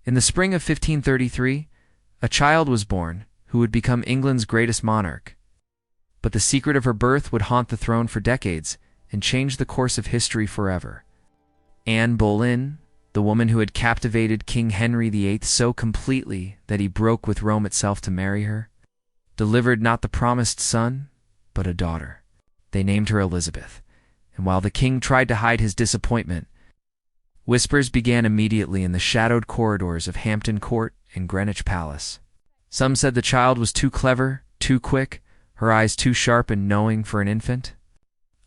In the spring of 1533, a child was born who would become England's greatest monarch. But the secret of her birth would haunt the throne for decades and change the course of history forever. Anne Boleyn, the woman who had captivated King Henry VIII so completely that he broke with Rome itself to marry her, delivered not the promised son, but a daughter. They named her Elizabeth, and while the king tried to hide his disappointment, whispers began immediately in the shadowed corridors of Hampton Court and Greenwich Palace. Some said the child was too clever, too quick, her eyes too sharp and knowing for an infant.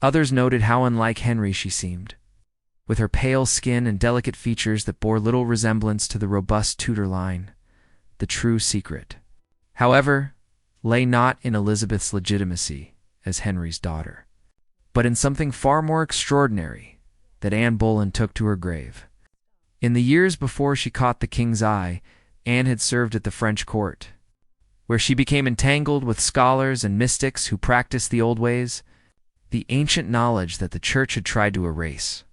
Others noted how unlike Henry she seemed, with her pale skin and delicate features that bore little resemblance to the robust Tudor line. The true secret, however, lay not in Elizabeth's legitimacy as Henry's daughter, but in something far more extraordinary that Anne Boleyn took to her grave. In the years before she caught the king's eye, Anne had served at the French court, where she became entangled with scholars and mystics who practiced the old ways, the ancient knowledge that the church had tried to erase.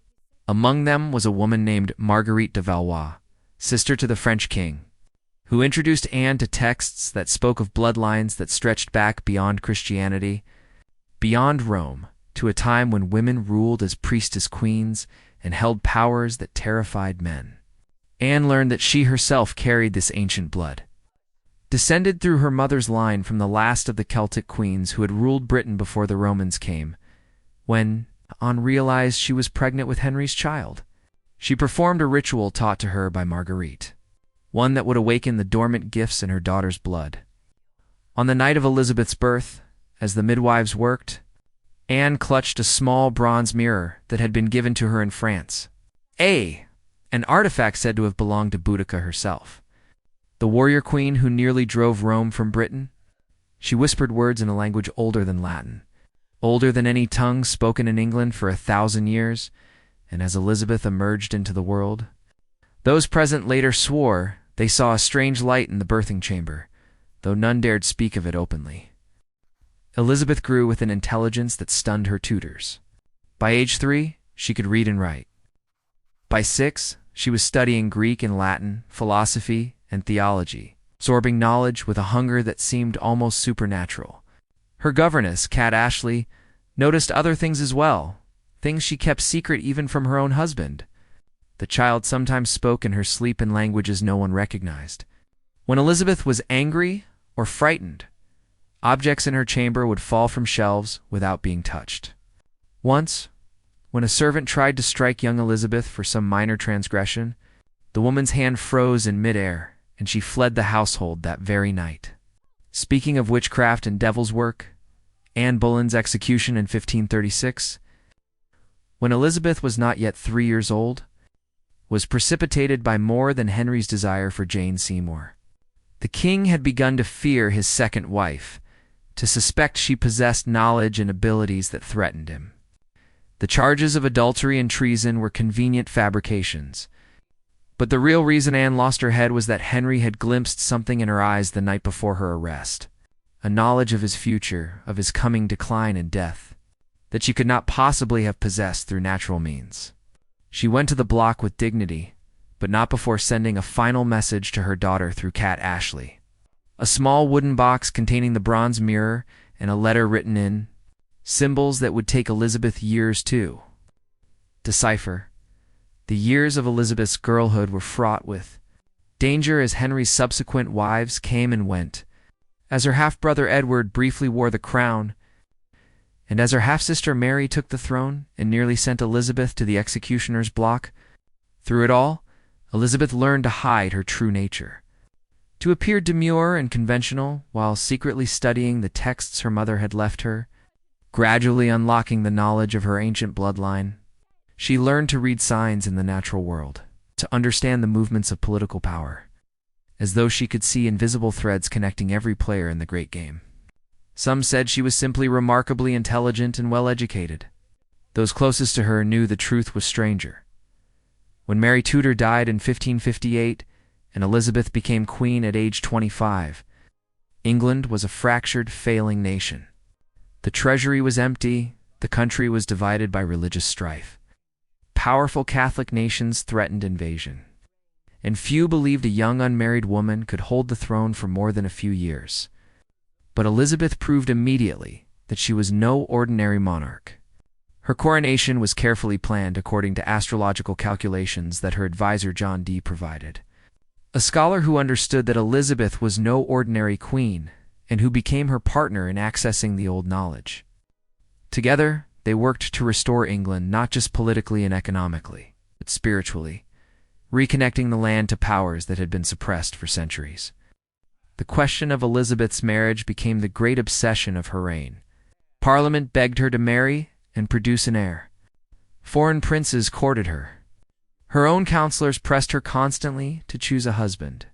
Among them was a woman named Marguerite de Valois, sister to the French king, who introduced Anne to texts that spoke of bloodlines that stretched back beyond Christianity, beyond Rome, to a time when women ruled as priestess queens and held powers that terrified men. Anne learned that she herself carried this ancient blood, descended through her mother's line from the last of the Celtic queens who had ruled Britain before the Romans came. When Anne realized she was pregnant with Henry's child, she performed a ritual taught to her by Marguerite, one that would awaken the dormant gifts in her daughter's blood. On the night of Elizabeth's birth, as the midwives worked, Anne clutched a small bronze mirror that had been given to her in France, an artifact said to have belonged to Boudica herself, the warrior queen who nearly drove Rome from Britain. She whispered words in a language older than Latin, older than any tongue spoken in England for 1,000 years, and as Elizabeth emerged into the world, those present later swore they saw a strange light in the birthing chamber, though none dared speak of it openly. Elizabeth grew with an intelligence that stunned her tutors. By age 3, she could read and write. By 6, she was studying Greek and Latin, philosophy, and theology, absorbing knowledge with a hunger that seemed almost supernatural. Her governess, Cat Ashley, noticed other things as well, things she kept secret even from her own husband. The child sometimes spoke in her sleep in languages no one recognized. When Elizabeth was angry or frightened, objects in her chamber would fall from shelves without being touched. Once, when a servant tried to strike young Elizabeth for some minor transgression, the woman's hand froze in midair, and she fled the household that very night. Speaking of witchcraft and devil's work, Anne Boleyn's execution in 1536, when Elizabeth was not yet 3 years old, was precipitated by more than Henry's desire for Jane Seymour. The king had begun to fear his second wife, to suspect she possessed knowledge and abilities that threatened him. The charges of adultery and treason were convenient fabrications, but the real reason Anne lost her head was that Henry had glimpsed something in her eyes the night before her arrest, a knowledge of his future, of his coming decline and death, that she could not possibly have possessed through natural means. She went to the block with dignity, but not before sending a final message to her daughter through Cat Ashley. A small wooden box containing the bronze mirror and a letter written in symbols that would take Elizabeth years to decipher. The years of Elizabeth's girlhood were fraught with danger as Henry's subsequent wives came and went, as her half-brother Edward briefly wore the crown, and as her half-sister Mary took the throne and nearly sent Elizabeth to the executioner's block. Through it all, Elizabeth learned to hide her true nature, to appear demure and conventional while secretly studying the texts her mother had left her, gradually unlocking the knowledge of her ancient bloodline. She learned to read signs in the natural world, to understand the movements of political power, as though she could see invisible threads connecting every player in the great game. Some said she was simply remarkably intelligent and well-educated. Those closest to her knew the truth was stranger. When Mary Tudor died in 1558 and Elizabeth became queen at age 25, England was a fractured, failing nation. The treasury was empty, the country was divided by religious strife. Powerful Catholic nations threatened invasion, and few believed a young unmarried woman could hold the throne for more than a few years. But Elizabeth proved immediately that she was no ordinary monarch. Her coronation was carefully planned according to astrological calculations that her advisor John Dee provided. A scholar who understood that Elizabeth was no ordinary queen and who became her partner in accessing the old knowledge. Together, they worked to restore England not just politically and economically, but spiritually, reconnecting the land to powers that had been suppressed for centuries. The question of Elizabeth's marriage became the great obsession of her reign. Parliament begged her to marry and produce an heir. Foreign princes courted her. Her own counselors pressed her constantly to choose a husband.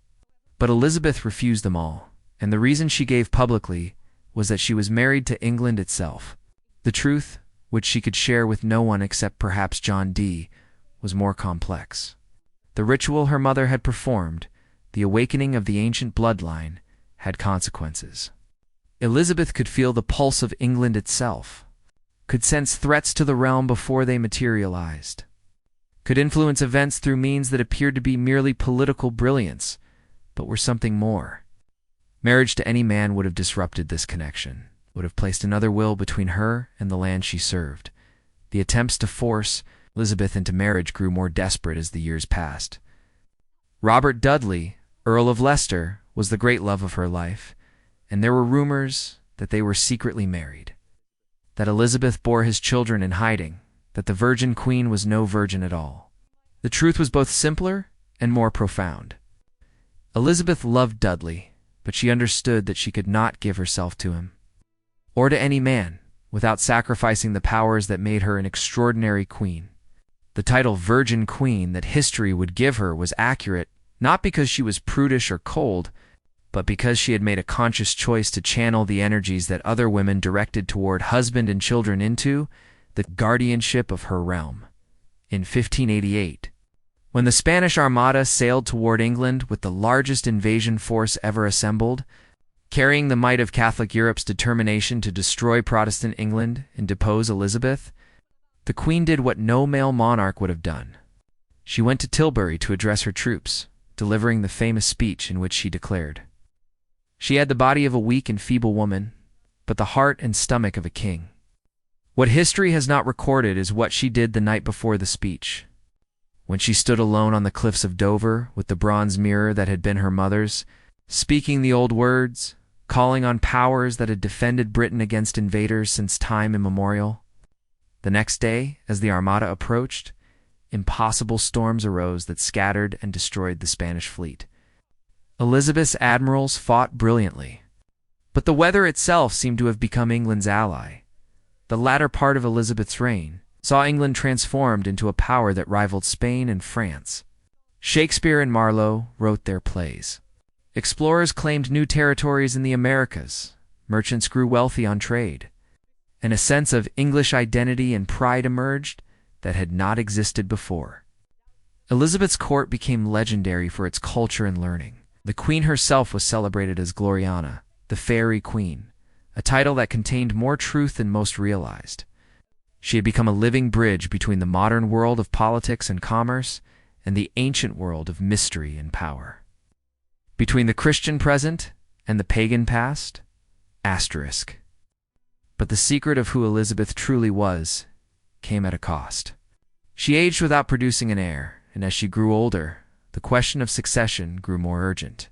But Elizabeth refused them all, and the reason she gave publicly was that she was married to England itself. The truth, which she could share with no one except perhaps John Dee, was more complex. The ritual her mother had performed, the awakening of the ancient bloodline, had consequences. Elizabeth could feel the pulse of England itself, could sense threats to the realm before they materialized, could influence events through means that appeared to be merely political brilliance, but were something more. Marriage to any man would have disrupted this connection, would have placed another will between her and the land she served. The attempts to force Elizabeth into marriage grew more desperate as the years passed. Robert Dudley, Earl of Leicester, was the great love of her life, and there were rumors that they were secretly married, that Elizabeth bore his children in hiding, that the Virgin Queen was no virgin at all. The truth was both simpler and more profound. Elizabeth loved Dudley, but she understood that she could not give herself to him, or to any man, without sacrificing the powers that made her an extraordinary queen. The title Virgin Queen that history would give her was accurate, not because she was prudish or cold, but because she had made a conscious choice to channel the energies that other women directed toward husband and children into the guardianship of her realm. In 1588, when the Spanish Armada sailed toward England with the largest invasion force ever assembled, carrying the might of Catholic Europe's determination to destroy Protestant England and depose Elizabeth, the Queen did what no male monarch would have done. She went to Tilbury to address her troops, delivering the famous speech in which she declared, "She had the body of a weak and feeble woman, but the heart and stomach of a king." What history has not recorded is what she did the night before the speech. When she stood alone on the cliffs of Dover with the bronze mirror that had been her mother's, speaking the old words, calling on powers that had defended Britain against invaders since time immemorial. The next day, as the Armada approached, impossible storms arose that scattered and destroyed the Spanish fleet. Elizabeth's admirals fought brilliantly, but the weather itself seemed to have become England's ally. The latter part of Elizabeth's reign saw England transformed into a power that rivaled Spain and France. Shakespeare and Marlowe wrote their plays. Explorers claimed new territories in the Americas. Merchants grew wealthy on trade. And a sense of English identity and pride emerged that had not existed before. Elizabeth's court became legendary for its culture and learning. The Queen herself was celebrated as Gloriana, the Fairy Queen, a title that contained more truth than most realized. She had become a living bridge between the modern world of politics and commerce and the ancient world of mystery and power. Between the Christian present and the pagan past, asterisk. But the secret of who Elizabeth truly was came at a cost. She aged without producing an heir, and as she grew older, the question of succession grew more urgent.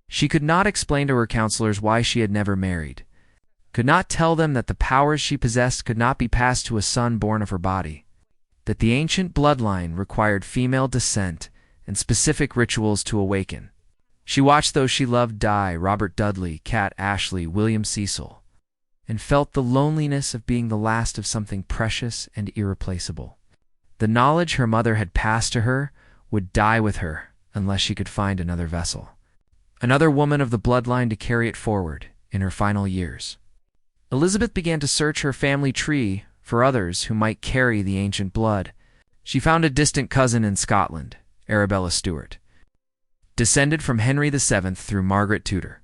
She could not explain to her counselors why she had never married, could not tell them that the powers she possessed could not be passed to a son born of her body, that the ancient bloodline required female descent and specific rituals to awaken. She watched those she loved die, Robert Dudley, Cat Ashley, William Cecil, and felt the loneliness of being the last of something precious and irreplaceable. The knowledge her mother had passed to her would die with her unless she could find another vessel, another woman of the bloodline to carry it forward in her final years. Elizabeth began to search her family tree for others who might carry the ancient blood. She found a distant cousin in Scotland, Arabella Stuart, descended from Henry VII through Margaret Tudor,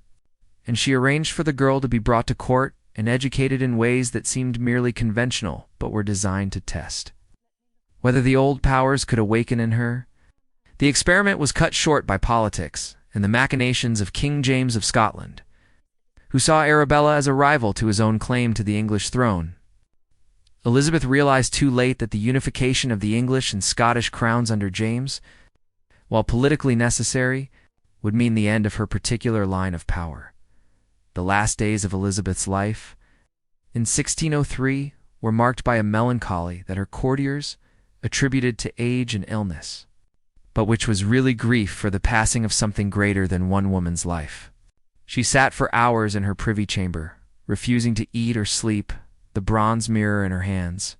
and she arranged for the girl to be brought to court and educated in ways that seemed merely conventional but were designed to test whether the old powers could awaken in her. The experiment was cut short by politics and the machinations of King James of Scotland, who saw Arabella as a rival to his own claim to the English throne. Elizabeth realized too late that the unification of the English and Scottish crowns under James, while politically necessary, would mean the end of her particular line of power. The last days of Elizabeth's life, in 1603, were marked by a melancholy that her courtiers attributed to age and illness, but which was really grief for the passing of something greater than one woman's life. She sat for hours in her privy chamber, refusing to eat or sleep, the bronze mirror in her hands,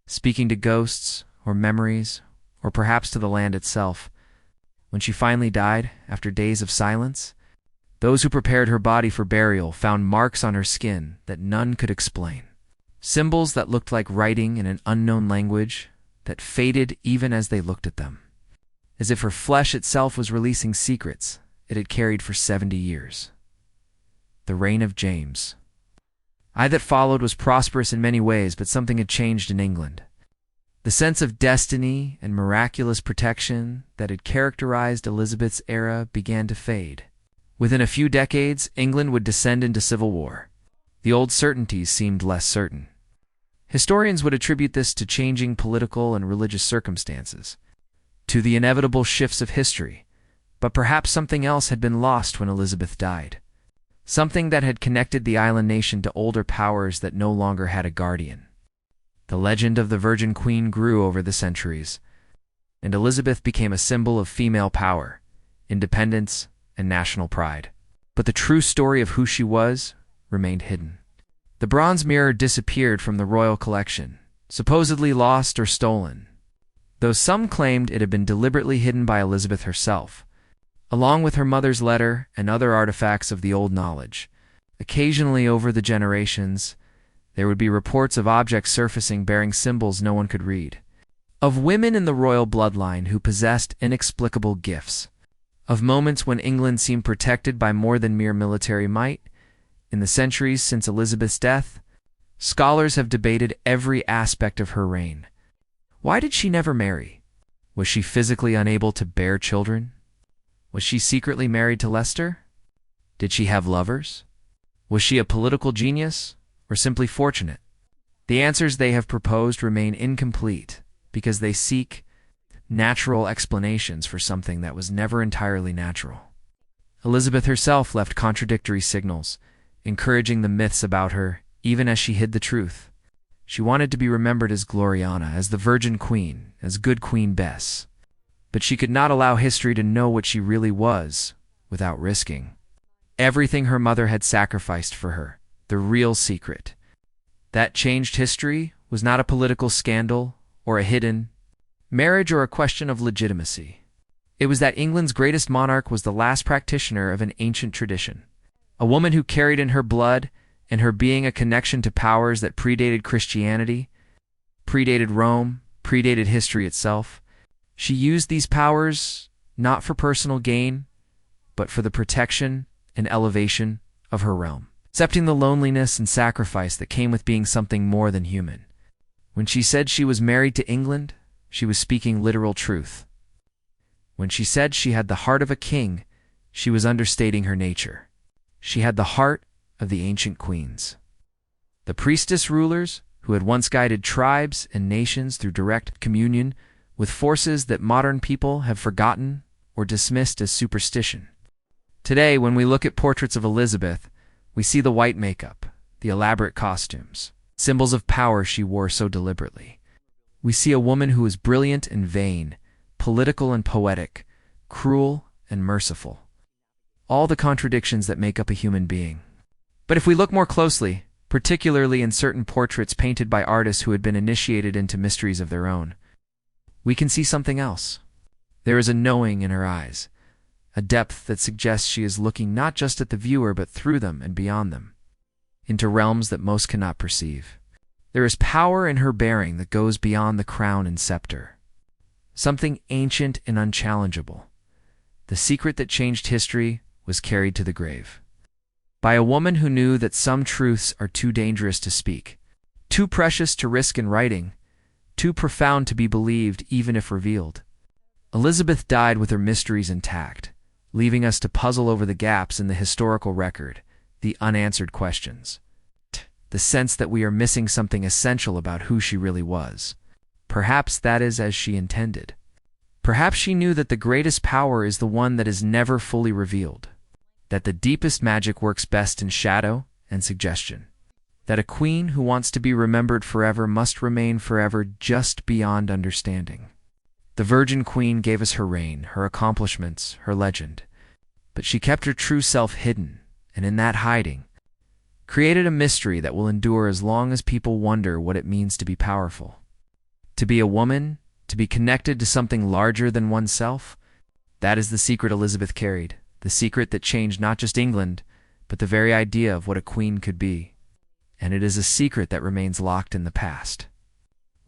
speaking to ghosts or memories, or perhaps to the land itself. When she finally died, after days of silence, those who prepared her body for burial found marks on her skin that none could explain. Symbols that looked like writing in an unknown language that faded even as they looked at them. As if her flesh itself was releasing secrets it had carried for 70 years. The reign of James. I that followed was prosperous in many ways, but something had changed in England. The sense of destiny and miraculous protection that had characterized Elizabeth's era began to fade. Within a few decades, England would descend into civil war. The old certainties seemed less certain. Historians would attribute this to changing political and religious circumstances, to the inevitable shifts of history, but perhaps something else had been lost when Elizabeth died. Something that had connected the island nation to older powers that no longer had a guardian. The legend of the Virgin Queen grew over the centuries, and Elizabeth became a symbol of female power, independence, and national pride. But the true story of who she was remained hidden. The bronze mirror disappeared from the royal collection, supposedly lost or stolen, though some claimed it had been deliberately hidden by Elizabeth herself, along with her mother's letter and other artifacts of the old knowledge. Occasionally over the generations, there would be reports of objects surfacing bearing symbols no one could read, of women in the royal bloodline who possessed inexplicable gifts, of moments when England seemed protected by more than mere military might. In the centuries since Elizabeth's death, scholars have debated every aspect of her reign. Why did she never marry? Was she physically unable to bear children? Was she secretly married to Leicester? Did she have lovers? Was she a political genius, or simply fortunate? The answers they have proposed remain incomplete because they seek natural explanations for something that was never entirely natural. Elizabeth herself left contradictory signals, encouraging the myths about her even as she hid the truth. She wanted to be remembered as Gloriana, as the Virgin Queen, as good Queen Bess. But she could not allow history to know what she really was without risking everything her mother had sacrificed for her, the real secret. That changed history was not a political scandal or a hidden marriage or a question of legitimacy. It was that England's greatest monarch was the last practitioner of an ancient tradition, a woman who carried in her blood and her being a connection to powers that predated Christianity, predated Rome, predated history itself. She used these powers not for personal gain, but for the protection and elevation of her realm, accepting the loneliness and sacrifice that came with being something more than human. When she said she was married to England, she was speaking literal truth. When she said she had the heart of a king, she was understating her nature. She had the heart of the ancient queens, the priestess rulers who had once guided tribes and nations through direct communion with forces that modern people have forgotten or dismissed as superstition. Today, when we look at portraits of Elizabeth, we see the white makeup, the elaborate costumes, symbols of power she wore so deliberately. We see a woman who is brilliant and vain, political and poetic, cruel and merciful. All the contradictions that make up a human being. But if we look more closely, particularly in certain portraits painted by artists who had been initiated into mysteries of their own, we can see something else. There is a knowing in her eyes, a depth that suggests she is looking not just at the viewer but through them and beyond them, into realms that most cannot perceive. There is power in her bearing that goes beyond the crown and scepter, something ancient and unchallengeable. The secret that changed history was carried to the grave by a woman who knew that some truths are too dangerous to speak, too precious to risk in writing, too profound to be believed even if revealed. Elizabeth died with her mysteries intact, leaving us to puzzle over the gaps in the historical record, the unanswered questions. The sense that we are missing something essential about who she really was. Perhaps that is as she intended. Perhaps she knew that the greatest power is the one that is never fully revealed, that the deepest magic works best in shadow and suggestion, that a queen who wants to be remembered forever must remain forever just beyond understanding. The Virgin Queen gave us her reign, her accomplishments, her legend, but she kept her true self hidden, and in that hiding, created a mystery that will endure as long as people wonder what it means to be powerful. To be a woman, to be connected to something larger than oneself, that is the secret Elizabeth carried, the secret that changed not just England, but the very idea of what a queen could be. And it is a secret that remains locked in the past,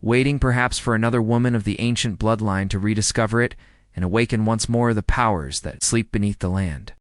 waiting perhaps for another woman of the ancient bloodline to rediscover it and awaken once more the powers that sleep beneath the land.